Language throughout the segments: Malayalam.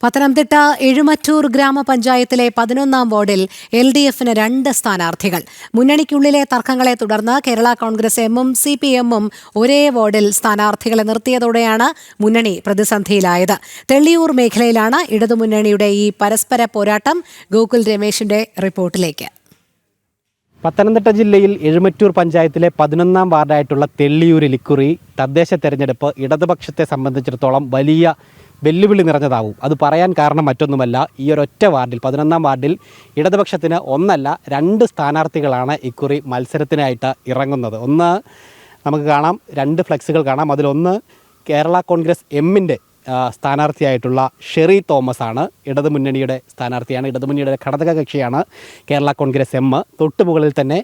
പത്തനംതിട്ട എഴുമറ്റൂർ ഗ്രാമപഞ്ചായത്തിലെ 11-ാം വാർഡിൽ LDFന് 2 സ്ഥാനാർത്ഥികൾ. മുന്നണിക്കുള്ളിലെ തർക്കങ്ങളെ തുടർന്ന് കേരള കോൺഗ്രസ് എമ്മും CPM-ഉം ഒരേ വാർഡിൽ സ്ഥാനാർത്ഥികളെ നിർത്തിയതോടെയാണ് മുന്നണി പ്രതിസന്ധിയിലായത്. തെള്ളിയൂർ മേഖലയിലാണ് ഇടതുമുന്നണിയുടെ ഈ പരസ്പര പോരാട്ടം. ഗോകുൽ രമേശിന്റെ റിപ്പോർട്ടിലേക്ക്. പത്തനംതിട്ട ജില്ലയിൽ എഴുമറ്റൂർ പഞ്ചായത്തിലെ 11-ാം വാർഡായിട്ടുള്ള തെള്ളിയൂരിൽ ഇക്കുറി തദ്ദേശ തെരഞ്ഞെടുപ്പ് ഇടതുപക്ഷത്തെ സംബന്ധിച്ചിടത്തോളം വലിയ വെല്ലുവിളി നിറഞ്ഞതാവും. അത് പറയാൻ കാരണം മറ്റൊന്നുമല്ല, ഈ ഒരൊറ്റ വാർഡിൽ 11-ാം വാർഡിൽ ഇടതുപക്ഷത്തിന് 2 സ്ഥാനാർത്ഥികളാണ് ഇക്കുറി മത്സരത്തിനായിട്ട് ഇറങ്ങുന്നത്. ഒന്ന് നമുക്ക് കാണാം, 2 ഫ്ലെക്സുകൾ കാണാം. അതിലൊന്ന് കേരള കോൺഗ്രസ് എമ്മിൻ്റെ സ്ഥാനാർത്ഥിയായിട്ടുള്ള ഷെറി തോമസ് ആണ്. ഇടതുമുന്നണിയുടെ സ്ഥാനാർത്ഥിയാണ്. ഇടതുമുന്നണിയുടെ ഘടക കക്ഷിയാണ് കേരള കോൺഗ്രസ് എം. തൊട്ടുമുകളിൽ തന്നെ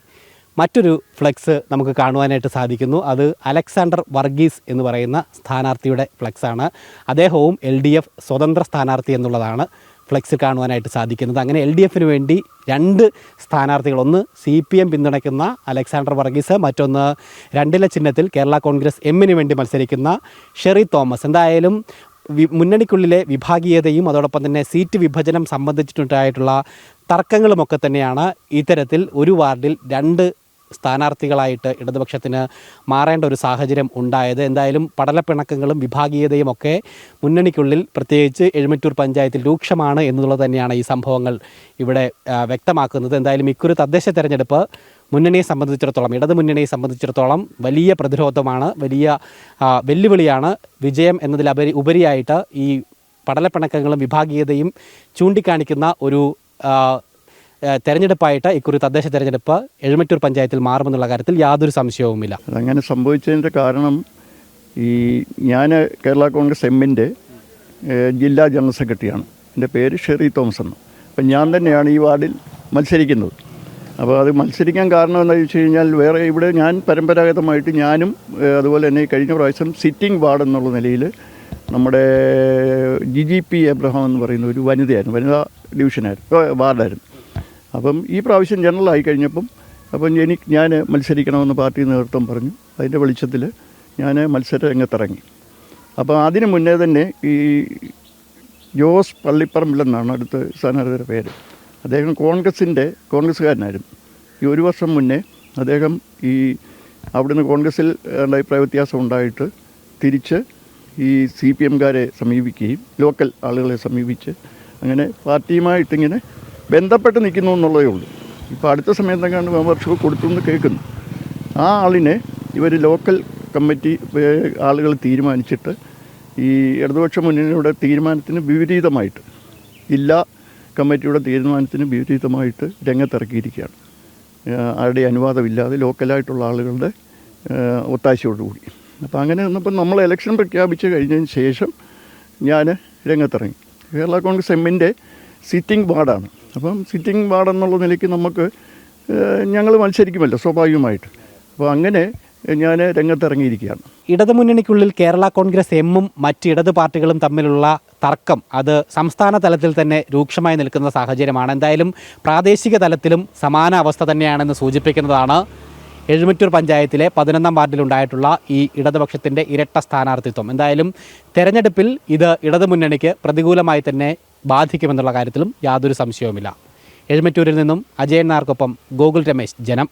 മറ്റൊരു ഫ്ലെക്സ് നമുക്ക് കാണുവാനായിട്ട് സാധിക്കുന്നു. അത് അലക്സാണ്ടർ വർഗീസ് എന്ന് പറയുന്ന സ്ഥാനാർത്ഥിയുടെ ഫ്ലെക്സാണ്. അദ്ദേഹവും LDF സ്വതന്ത്ര സ്ഥാനാർത്ഥി എന്നുള്ളതാണ് ഫ്ലെക്സ് കാണുവാനായിട്ട് സാധിക്കുന്നത്. അങ്ങനെ LDFന് വേണ്ടി 2 സ്ഥാനാർത്ഥികൾ, ഒന്ന് CPM പിന്തുണയ്ക്കുന്ന അലക്സാണ്ടർ വർഗീസ്, മറ്റൊന്ന് 2 ചിഹ്നത്തിൽ കേരള കോൺഗ്രസ് എമ്മിന് വേണ്ടി മത്സരിക്കുന്ന ഷെറി തോമസ്. എന്തായാലും മുന്നണിക്കുള്ളിലെ വിഭാഗീയതയും അതോടൊപ്പം തന്നെ സീറ്റ് വിഭജനം സംബന്ധിച്ചിട്ടുണ്ടായിട്ടുള്ള തർക്കങ്ങളുമൊക്കെ തന്നെയാണ് ഇത്തരത്തിൽ ഒരു വാർഡിൽ 2 സ്ഥാനാർത്ഥികളായിട്ട് ഇടതുപക്ഷത്തിന് മാറേണ്ട ഒരു സാഹചര്യം ഉണ്ടായത്. എന്തായാലും പടലപ്പിണക്കങ്ങളും വിഭാഗീയതയും ഒക്കെ മുന്നണിക്കുള്ളിൽ പ്രത്യേകിച്ച് എഴുമറ്റൂർ പഞ്ചായത്തിൽ രൂക്ഷമാണ് എന്നുള്ളത് തന്നെയാണ് ഈ സംഭവങ്ങൾ ഇവിടെ വ്യക്തമാക്കുന്നത്. എന്തായാലും ഇക്കുറി തദ്ദേശ തെരഞ്ഞെടുപ്പ് മുന്നണിയെ സംബന്ധിച്ചിടത്തോളം, ഇടതുമുന്നണിയെ സംബന്ധിച്ചിടത്തോളം വലിയ പ്രതിരോധമാണ്, വലിയ വെല്ലുവിളിയാണ്. വിജയം ഉപരിയായിട്ട് ഈ പടലപ്പിണക്കങ്ങളും വിഭാഗീയതയും ചൂണ്ടിക്കാണിക്കുന്ന ഒരു തെരഞ്ഞെടുപ്പായിട്ട് ഇക്കുറി തദ്ദേശ തെരഞ്ഞെടുപ്പ് എഴുമറ്റൂർ പഞ്ചായത്തിൽ മാറുമെന്നുള്ള കാര്യത്തിൽ യാതൊരു സംശയവുമില്ല. അതങ്ങനെ സംഭവിച്ചതിൻ്റെ കാരണം, ഞാൻ കേരള കോൺഗ്രസ് എമ്മിൻ്റെ ജില്ലാ ജനറൽ സെക്രട്ടറിയാണ്. എൻ്റെ പേര് ഷെറി തോമസ് എന്ന്. അപ്പം ഞാൻ തന്നെയാണ് ഈ വാർഡിൽ മത്സരിക്കുന്നത്. അപ്പോൾ അത് മത്സരിക്കാൻ കാരണം എന്താണെന്ന് വെച്ച് കഴിഞ്ഞാൽ, വേറെ ഇവിടെ ഞാൻ പരമ്പരാഗതമായിട്ട് ഞാനും അതുപോലെ തന്നെ കഴിഞ്ഞ പ്രാവശ്യം സിറ്റിംഗ് വാർഡ് എന്നുള്ള നിലയിൽ നമ്മുടെ GGP എബ്രഹാം എന്ന് പറയുന്ന ഒരു വനിതയായിരുന്നു, വനിതാ ഡിവിഷനായിരുന്നു, വാർഡായിരുന്നു. അപ്പം ഈ പ്രാവശ്യം ജനറലായി കഴിഞ്ഞപ്പം ഞാൻ മത്സരിക്കണമെന്ന് പാർട്ടി നേതൃത്വം പറഞ്ഞു. അതിൻ്റെ വെളിച്ചത്തിൽ ഞാൻ മത്സര രംഗത്തിറങ്ങി. അപ്പോൾ അതിന് മുന്നേ തന്നെ ഈ ജോസ് പള്ളിപ്പറമ്പിലെന്നാണ് അടുത്ത സ്ഥാനാർത്ഥിയുടെ പേര്. അദ്ദേഹം കോൺഗ്രസ്സുകാരനായിരുന്നു. ഈ 1 വർഷം മുന്നേ അദ്ദേഹം അവിടുന്ന് കോൺഗ്രസ്സിൽ അഭിപ്രായ വ്യത്യാസം ഉണ്ടായിട്ട് തിരിച്ച് ഈ CPM-കാരെ സമീപിക്കുകയും ലോക്കൽ ആളുകളെ സമീപിച്ച് അങ്ങനെ പാർട്ടിയുമായിട്ടിങ്ങനെ ബന്ധപ്പെട്ട് നിൽക്കുന്നു എന്നുള്ളതേ ഉള്ളൂ. ഇപ്പോൾ അടുത്ത സമയത്തെങ്ങാണ്ട് മെമ്പർഷിപ്പ് കൊടുത്തു എന്ന് കേൾക്കുന്നു. ആ ആളിനെ ഇവർ ലോക്കൽ കമ്മിറ്റി ആളുകൾ തീരുമാനിച്ചിട്ട് ഈ ഇടതുപക്ഷ മുന്നണിയുടെ തീരുമാനത്തിന് വിപരീതമായിട്ട്, ജില്ലാ കമ്മിറ്റിയുടെ തീരുമാനത്തിന് വിപരീതമായിട്ട് രംഗത്തിറക്കിയിരിക്കുകയാണ്. ആരുടെ അനുവാദമില്ലാതെ ലോക്കലായിട്ടുള്ള ആളുകളുടെ ഒത്താശയോടുകൂടി. അപ്പോൾ അങ്ങനെ വന്നപ്പോൾ നമ്മൾ ഇലക്ഷൻ പ്രഖ്യാപിച്ച് കഴിഞ്ഞതിന് ശേഷം ഞാൻ രംഗത്തിറങ്ങി. കേരള കോൺഗ്രസ് എമ്മിൻ്റെ സിറ്റിംഗ് വാർഡാണ്. അപ്പം സിറ്റിംഗ് വാർഡ് എന്നുള്ള നിലയ്ക്ക് ഞങ്ങൾ മത്സരിക്കുമല്ലോ സ്വാഭാവികമായിട്ട്. അപ്പോൾ അങ്ങനെ ഞാൻ രംഗത്തിറങ്ങിയിരിക്കുകയാണ്. ഇടതുമുന്നണിക്കുള്ളിൽ കേരള കോൺഗ്രസ് എമ്മും മറ്റ് ഇടതു പാർട്ടികളും തമ്മിലുള്ള തർക്കം അത് സംസ്ഥാന തലത്തിൽ തന്നെ രൂക്ഷമായി നിൽക്കുന്ന സാഹചര്യമാണ്. എന്തായാലും പ്രാദേശിക തലത്തിലും സമാന അവസ്ഥ തന്നെയാണെന്ന് സൂചിപ്പിക്കുന്നതാണ് എഴുമറ്റൂർ പഞ്ചായത്തിലെ 11-ാം വാർഡിലുണ്ടായിട്ടുള്ള ഈ ഇടതുപക്ഷത്തിൻ്റെ ഇരട്ട സ്ഥാനാർത്ഥിത്വം. എന്തായാലും തെരഞ്ഞെടുപ്പിൽ ഇത് ഇടതുമുന്നണിക്ക് പ്രതികൂലമായി തന്നെ ബാധിക്കുമെന്നുള്ള കാര്യത്തിലും യാതൊരു സംശയവുമില്ല. എഴുമറ്റൂരിൽ നിന്നും അജയൻ നായർക്കൊപ്പം ഗോകുൽ രമേശ്, ജനം.